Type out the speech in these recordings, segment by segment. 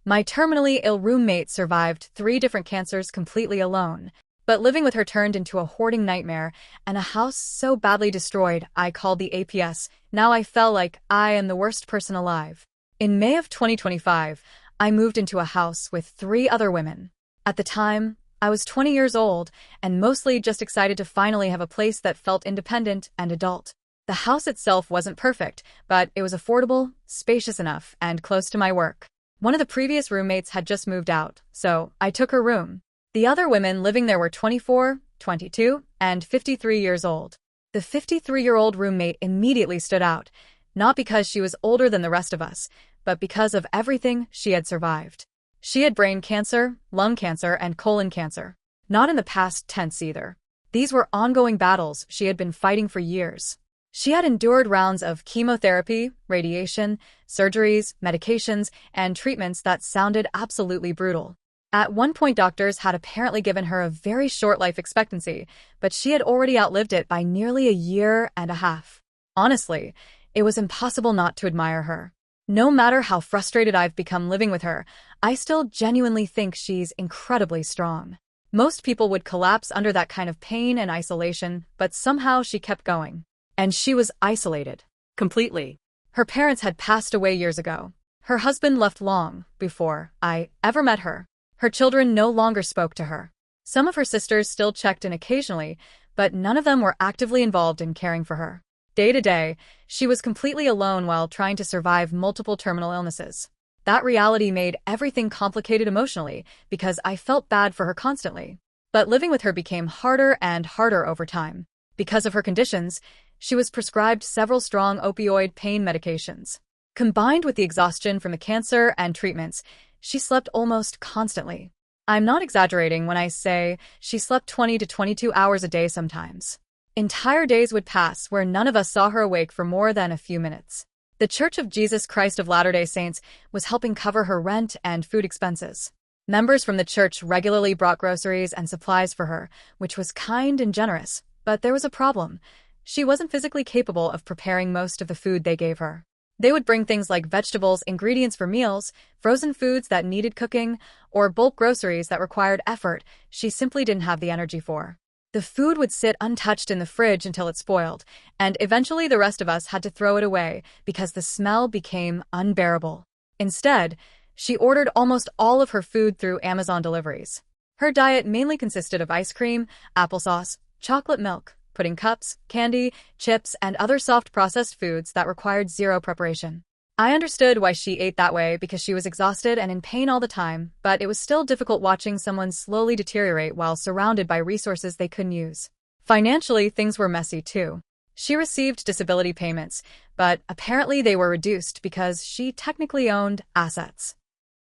My terminally ill roommate survived 3 different cancers completely alone, but living with her turned into a hoarding nightmare, and a house so badly destroyed I called the APS. Now I felt like I am the worst person alive. In May of 2025, I moved into a house with 3 other women. At the time, I was 20 years old and mostly just excited to finally have a place that felt independent and adult. The house itself wasn't perfect, but it was affordable, spacious enough, and close to my work. One of the previous roommates had just moved out, so I took her room. The other women living there were 24, 22, and 53 years old. The 53-year-old roommate immediately stood out, not because she was older than the rest of us, but because of everything she had survived. She had brain cancer, lung cancer, and colon cancer. Not in the past tense either. These were ongoing battles she had been fighting for years. She had endured rounds of chemotherapy, radiation, surgeries, medications, and treatments that sounded absolutely brutal. At one point, doctors had apparently given her a very short life expectancy, but she had already outlived it by nearly a year and a half. Honestly, it was impossible not to admire her. No matter how frustrated I've become living with her, I still genuinely think she's incredibly strong. Most people would collapse under that kind of pain and isolation, but somehow she kept going. And she was isolated. Completely. Her parents had passed away years ago. Her husband left long before I ever met her. Her children no longer spoke to her. Some of her sisters still checked in occasionally, but none of them were actively involved in caring for her. Day to day, she was completely alone while trying to survive multiple terminal illnesses. That reality made everything complicated emotionally because I felt bad for her constantly. But living with her became harder and harder over time. Because of her conditions, she was prescribed several strong opioid pain medications. Combined with the exhaustion from the cancer and treatments, she slept almost constantly. I'm not exaggerating when I say she slept 20 to 22 hours a day sometimes. Entire days would pass where none of us saw her awake for more than a few minutes. The Church of Jesus Christ of Latter-day Saints was helping cover her rent and food expenses. Members from the church regularly brought groceries and supplies for her, which was kind and generous. But there was a problem. She wasn't physically capable of preparing most of the food they gave her. They would bring things like vegetables, ingredients for meals, frozen foods that needed cooking, or bulk groceries that required effort she simply didn't have the energy for. The food would sit untouched in the fridge until it spoiled, and eventually the rest of us had to throw it away because the smell became unbearable. Instead, she ordered almost all of her food through Amazon deliveries. Her diet mainly consisted of ice cream, applesauce, chocolate milk, pudding cups, candy, chips, and other soft processed foods that required zero preparation. I understood why she ate that way because she was exhausted and in pain all the time, but it was still difficult watching someone slowly deteriorate while surrounded by resources they couldn't use. Financially, things were messy too. She received disability payments, but apparently they were reduced because she technically owned assets.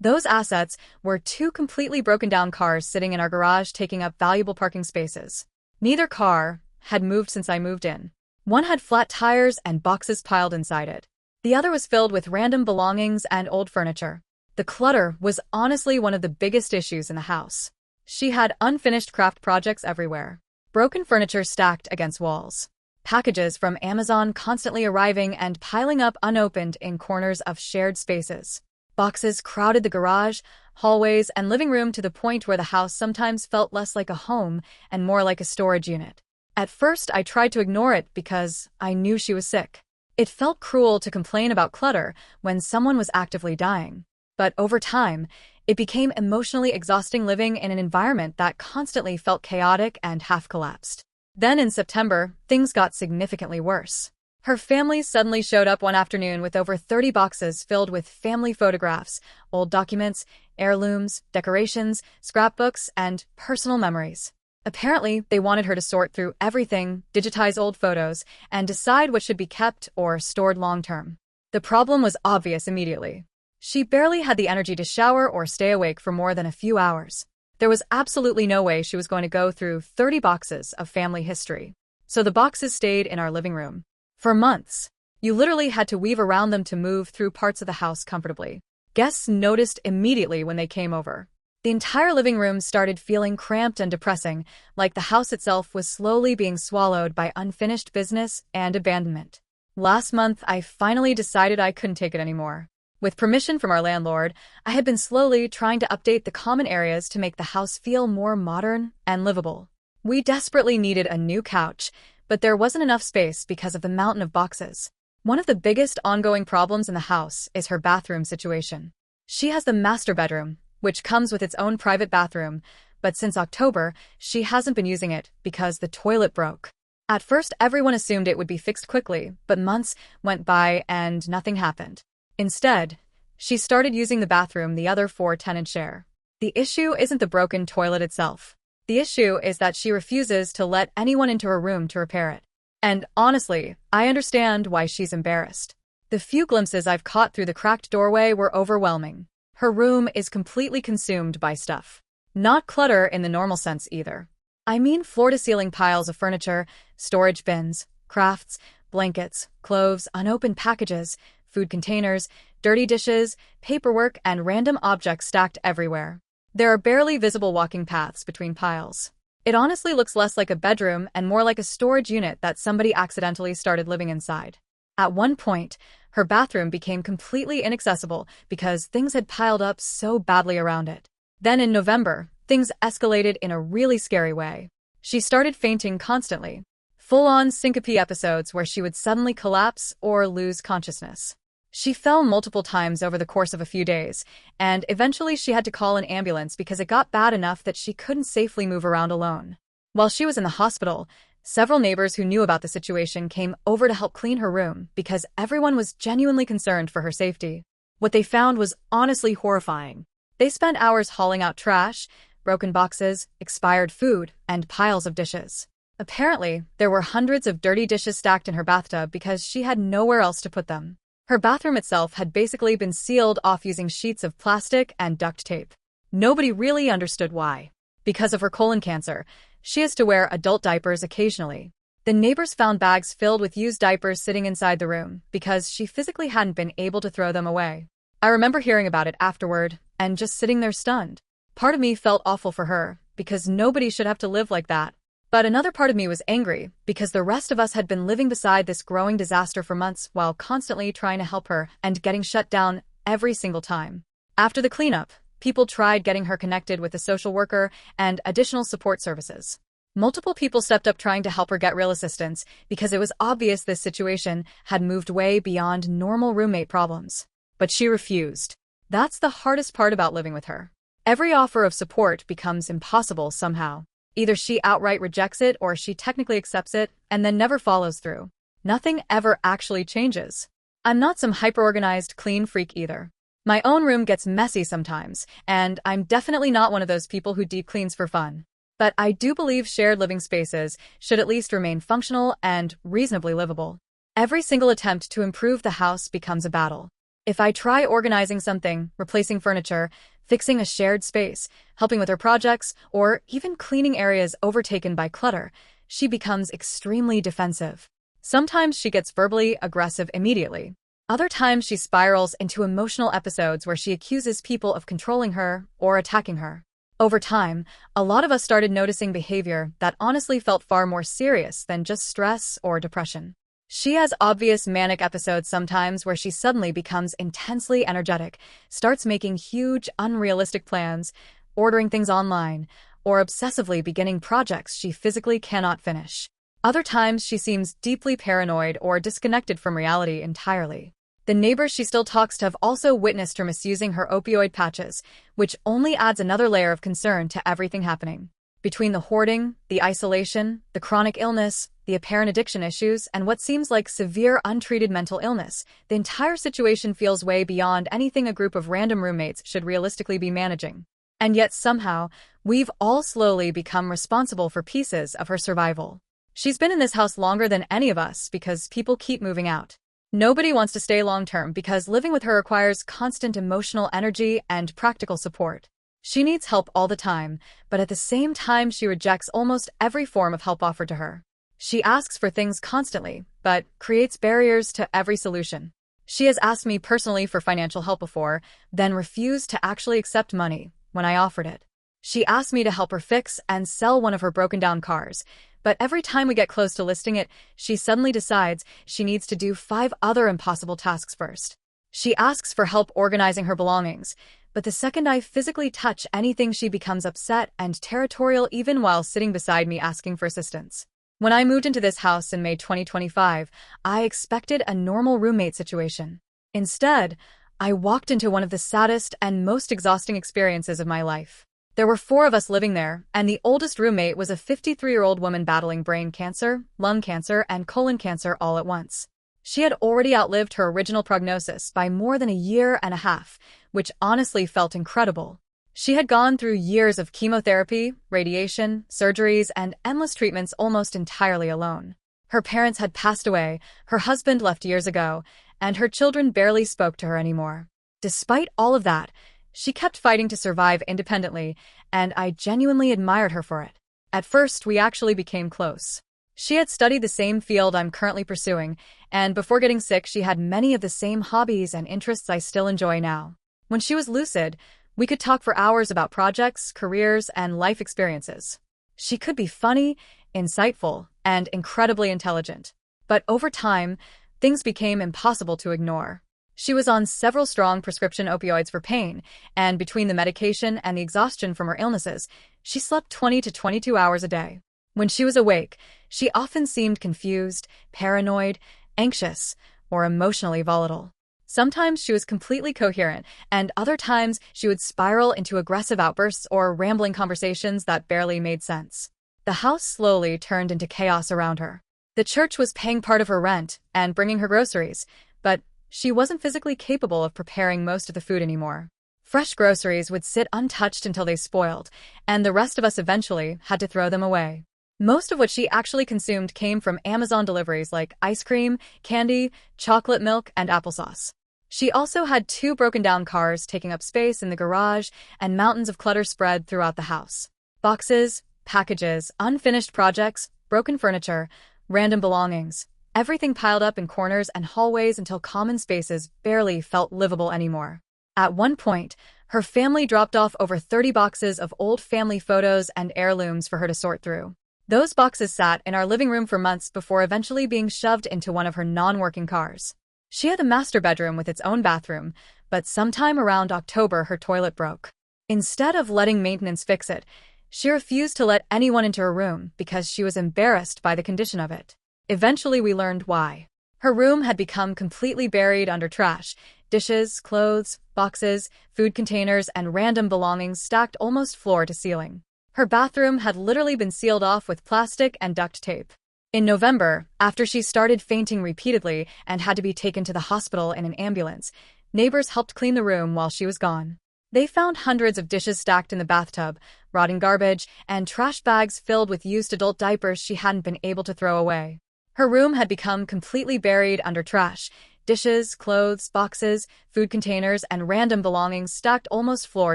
Those assets were 2 completely broken down cars sitting in our garage taking up valuable parking spaces. Neither car had moved since I moved in. One had flat tires and boxes piled inside it. The other was filled with random belongings and old furniture. The clutter was honestly one of the biggest issues in the house. She had unfinished craft projects everywhere. Broken furniture stacked against walls. Packages from Amazon constantly arriving and piling up unopened in corners of shared spaces. Boxes crowded the garage, hallways, and living room to the point where the house sometimes felt less like a home and more like a storage unit. At first, I tried to ignore it because I knew she was sick. It felt cruel to complain about clutter when someone was actively dying. But over time, it became emotionally exhausting living in an environment that constantly felt chaotic and half-collapsed. Then in September, things got significantly worse. Her family suddenly showed up one afternoon with over 30 boxes filled with family photographs, old documents, heirlooms, decorations, scrapbooks, and personal memories. Apparently, they wanted her to sort through everything, digitize old photos, and decide what should be kept or stored long-term. The problem was obvious immediately. She barely had the energy to shower or stay awake for more than a few hours. There was absolutely no way she was going to go through 30 boxes of family history. So the boxes stayed in our living room. For months, you literally had to weave around them to move through parts of the house comfortably. Guests noticed immediately when they came over. The entire living room started feeling cramped and depressing, like the house itself was slowly being swallowed by unfinished business and abandonment. Last month, I finally decided I couldn't take it anymore. With permission from our landlord, I had been slowly trying to update the common areas to make the house feel more modern and livable. We desperately needed a new couch, but there wasn't enough space because of the mountain of boxes. One of the biggest ongoing problems in the house is her bathroom situation. She has the master bedroom, which comes with its own private bathroom, but since October, she hasn't been using it because the toilet broke. At first, everyone assumed it would be fixed quickly, but months went by and nothing happened. Instead, she started using the bathroom the other four tenants share. The issue isn't the broken toilet itself. The issue is that she refuses to let anyone into her room to repair it. And honestly, I understand why she's embarrassed. The few glimpses I've caught through the cracked doorway were overwhelming. Her room is completely consumed by stuff. Not clutter in the normal sense either. I mean floor-to-ceiling piles of furniture, storage bins, crafts, blankets, clothes, unopened packages, food containers, dirty dishes, paperwork, and random objects stacked everywhere. There are barely visible walking paths between piles. It honestly looks less like a bedroom and more like a storage unit that somebody accidentally started living inside. At one point, her bathroom became completely inaccessible because things had piled up so badly around it. Then in November, things escalated in a really scary way. She started fainting constantly. Full-on syncope episodes where she would suddenly collapse or lose consciousness. She fell multiple times over the course of a few days, and eventually she had to call an ambulance because it got bad enough that she couldn't safely move around alone. While she was in the hospital, several neighbors who knew about the situation came over to help clean her room because everyone was genuinely concerned for her safety. What they found was honestly horrifying. They spent hours hauling out trash, broken boxes, expired food, and piles of dishes. Apparently, there were hundreds of dirty dishes stacked in her bathtub because she had nowhere else to put them. Her bathroom itself had basically been sealed off using sheets of plastic and duct tape. Nobody really understood why. Because of her colon cancer, she has to wear adult diapers occasionally. The neighbors found bags filled with used diapers sitting inside the room because she physically hadn't been able to throw them away. I remember hearing about it afterward and just sitting there stunned. Part of me felt awful for her because nobody should have to live like that. But another part of me was angry because the rest of us had been living beside this growing disaster for months while constantly trying to help her and getting shut down every single time. After the cleanup, people tried getting her connected with a social worker and additional support services. Multiple people stepped up trying to help her get real assistance because it was obvious this situation had moved way beyond normal roommate problems. But she refused. That's the hardest part about living with her. Every offer of support becomes impossible somehow. Either she outright rejects it or she technically accepts it and then never follows through. Nothing ever actually changes. I'm not some hyper-organized clean freak either. My own room gets messy sometimes, and I'm definitely not one of those people who deep cleans for fun. But I do believe shared living spaces should at least remain functional and reasonably livable. Every single attempt to improve the house becomes a battle. If I try organizing something, replacing furniture, fixing a shared space, helping with her projects, or even cleaning areas overtaken by clutter, she becomes extremely defensive. Sometimes she gets verbally aggressive immediately. Other times she spirals into emotional episodes where she accuses people of controlling her or attacking her. Over time, a lot of us started noticing behavior that honestly felt far more serious than just stress or depression. She has obvious manic episodes sometimes where she suddenly becomes intensely energetic, starts making huge, unrealistic plans, ordering things online, or obsessively beginning projects she physically cannot finish. Other times she seems deeply paranoid or disconnected from reality entirely. The neighbors she still talks to have also witnessed her misusing her opioid patches, which only adds another layer of concern to everything happening. Between the hoarding, the isolation, the chronic illness, the apparent addiction issues, and what seems like severe untreated mental illness, the entire situation feels way beyond anything a group of random roommates should realistically be managing. And yet somehow, we've all slowly become responsible for pieces of her survival. She's been in this house longer than any of us because people keep moving out. Nobody wants to stay long-term because living with her requires constant emotional energy and practical support. She needs help all the time, but at the same time she rejects almost every form of help offered to her. She asks for things constantly, but creates barriers to every solution. She has asked me personally for financial help before, then refused to actually accept money when I offered it. She asked me to help her fix and sell one of her broken-down cars, but every time we get close to listing it, she suddenly decides she needs to do 5 other impossible tasks first. She asks for help organizing her belongings, but the second I physically touch anything, she becomes upset and territorial even while sitting beside me asking for assistance. When I moved into this house in May 2025, I expected a normal roommate situation. Instead, I walked into one of the saddest and most exhausting experiences of my life. There were 4 of us living there, and the oldest roommate was a 53-year-old woman battling brain cancer, lung cancer, and colon cancer all at once. She had already outlived her original prognosis by more than a year and a half, which honestly felt incredible. She had gone through years of chemotherapy, radiation, surgeries, and endless treatments almost entirely alone. Her parents had passed away, her husband left years ago, and her children barely spoke to her anymore. Despite all of that, she kept fighting to survive independently, and I genuinely admired her for it. At first, we actually became close. She had studied the same field I'm currently pursuing, and before getting sick, she had many of the same hobbies and interests I still enjoy now. When she was lucid, we could talk for hours about projects, careers, and life experiences. She could be funny, insightful, and incredibly intelligent. But over time, things became impossible to ignore. She was on several strong prescription opioids for pain, and between the medication and the exhaustion from her illnesses, she slept 20 to 22 hours a day. When she was awake, she often seemed confused, paranoid, anxious, or emotionally volatile. Sometimes she was completely coherent, and other times she would spiral into aggressive outbursts or rambling conversations that barely made sense. The house slowly turned into chaos around her. The church was paying part of her rent and bringing her groceries, but she wasn't physically capable of preparing most of the food anymore. Fresh groceries would sit untouched until they spoiled, and the rest of us eventually had to throw them away. Most of what she actually consumed came from Amazon deliveries like ice cream, candy, chocolate milk, and applesauce. She also had 2 broken-down cars taking up space in the garage and mountains of clutter spread throughout the house. Boxes, packages, unfinished projects, broken furniture, random belongings. Everything piled up in corners and hallways until common spaces barely felt livable anymore. At one point, her family dropped off over 30 boxes of old family photos and heirlooms for her to sort through. Those boxes sat in our living room for months before eventually being shoved into one of her non-working cars. She had a master bedroom with its own bathroom, but sometime around October her toilet broke. Instead of letting maintenance fix it, she refused to let anyone into her room because she was embarrassed by the condition of it. Eventually we learned why. Her room had become completely buried under trash. Dishes, clothes, boxes, food containers, and random belongings stacked almost floor to ceiling. Her bathroom had literally been sealed off with plastic and duct tape. In November, after she started fainting repeatedly and had to be taken to the hospital in an ambulance, neighbors helped clean the room while she was gone. They found hundreds of dishes stacked in the bathtub, rotting garbage, and trash bags filled with used adult diapers she hadn't been able to throw away. Her room had become completely buried under trash. Dishes, clothes, boxes, food containers, and random belongings stacked almost floor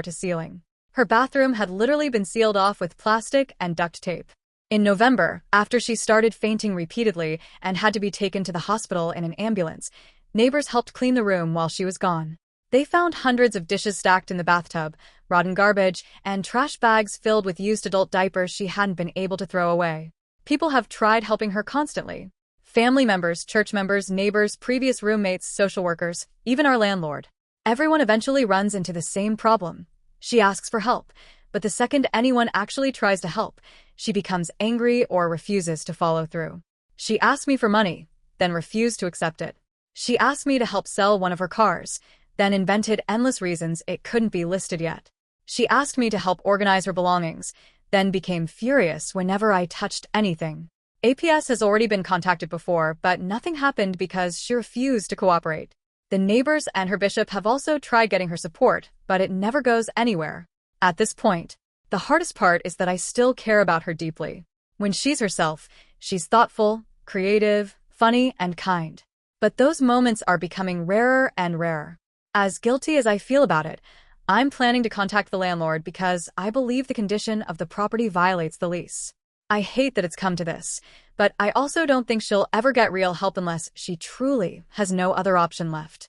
to ceiling. Her bathroom had literally been sealed off with plastic and duct tape. In November, after she started fainting repeatedly and had to be taken to the hospital in an ambulance, neighbors helped clean the room while she was gone. They found hundreds of dishes stacked in the bathtub, rotten garbage, and trash bags filled with used adult diapers she hadn't been able to throw away. People have tried helping her constantly. Family members, church members, neighbors, previous roommates, social workers, even our landlord. Everyone eventually runs into the same problem. She asks for help, but the second anyone actually tries to help, she becomes angry or refuses to follow through. She asked me for money, then refused to accept it. She asked me to help sell one of her cars, then invented endless reasons it couldn't be listed yet. She asked me to help organize her belongings, then became furious whenever I touched anything. APS has already been contacted before, but nothing happened because she refused to cooperate. The neighbors and her bishop have also tried getting her support, but it never goes anywhere. At this point, the hardest part is that I still care about her deeply. When she's herself, she's thoughtful, creative, funny, and kind. But those moments are becoming rarer and rarer. As guilty as I feel about it, I'm planning to contact the landlord because I believe the condition of the property violates the lease. I hate that it's come to this, but I also don't think she'll ever get real help unless she truly has no other option left.